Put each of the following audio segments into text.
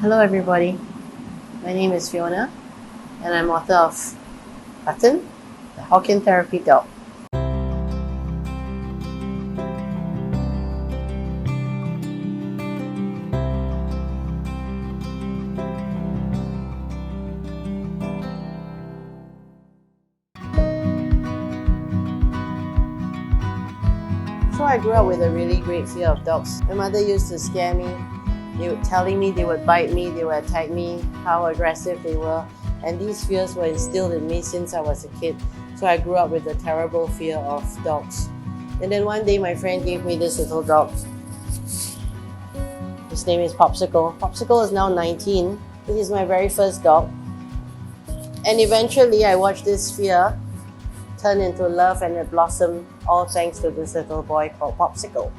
Hello everybody, my name is Fiona and I'm author of Button, the Hokkien Therapy Dog. So I grew up with a really great fear of dogs. My mother used to scare me. They were telling me they would bite me, they would attack me, how aggressive they were. And these fears were instilled in me since I was a kid. So I grew up with a terrible fear of dogs. And then one day my friend gave me this little dog. His name is Popsicle. Popsicle is now 19. This is my very first dog. And eventually I watched this fear turn into love, and it blossomed all thanks to this little boy called Popsicle.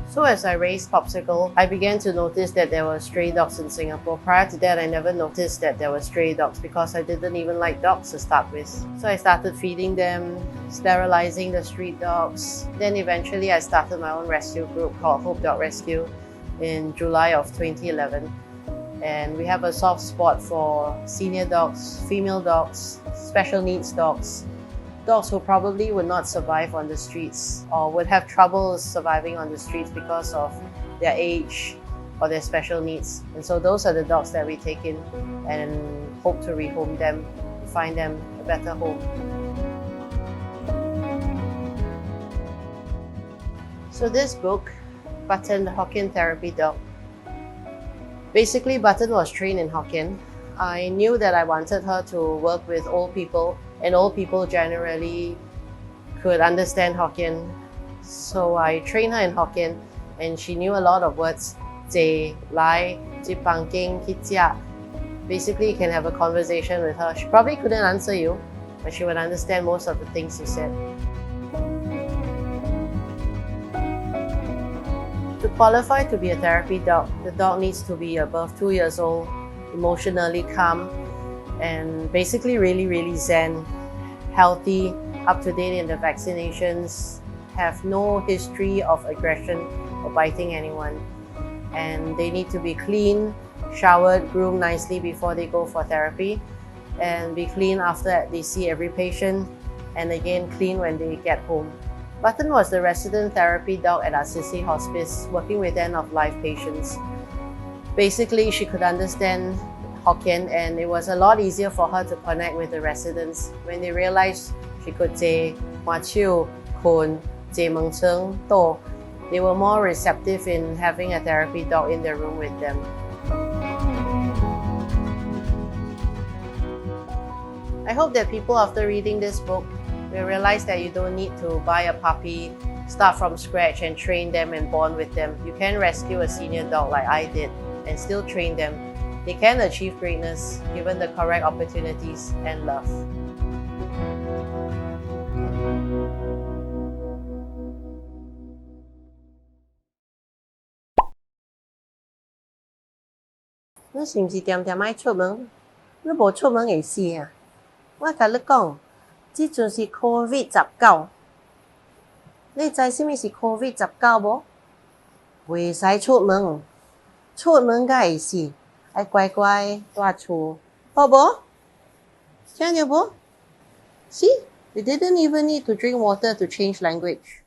So as I raised Popsicle, I began to notice that there were stray dogs in Singapore. Prior to that, I never noticed that there were stray dogs because I didn't even like dogs to start with. So I started feeding them, sterilizing the street dogs. Then eventually I started my own rescue group called Hope Dog Rescue in July of 2011. And we have a soft spot for senior dogs, female dogs, special needs dogs, dogs who probably would not survive on the streets or would have trouble surviving on the streets because of their age or their special needs. And so those are the dogs that we take in and hope to rehome them, find them a better home. So this book, Button, the Hokkien Therapy Dog. Basically, Button was trained in Hokkien. I knew that I wanted her to work with old people, and old people generally could understand Hokkien. So I trained her in Hokkien, and she knew a lot of words. Zhe, lai, ji pangking, kitia. Basically, you can have a conversation with her. She probably couldn't answer you, but she would understand most of the things you said. To qualify to be a therapy dog, the dog needs to be above 2 years old, emotionally calm, and basically really zen, healthy, up to date in the vaccinations, have no history of aggression or biting anyone. And they need to be clean, showered, groomed nicely before they go for therapy, and be clean after they see every patient, and again clean when they get home. Button was the resident therapy dog at Assisi Hospice, working with end-of-life patients. Basically, she could understand Hokkien, and it was a lot easier for her to connect with the residents when they realized she could say Machiu, Kun, Jie Meng Cheng, To. They were more receptive in having a therapy dog in their room with them. I hope that people after reading this book will realize that you don't need to buy a puppy, start from scratch and train them and bond with them. You can rescue a senior dog like I did and still train them. They can achieve greatness given the correct opportunities and love.你是不是常常爱出门？你无出门会死啊！我甲你讲，这阵是 COVID-19。你知什么是 COVID-19无？袂使出门，出门才会死。爱乖乖待厝，好无？听到无？See, you didn't even need to drink water to change language.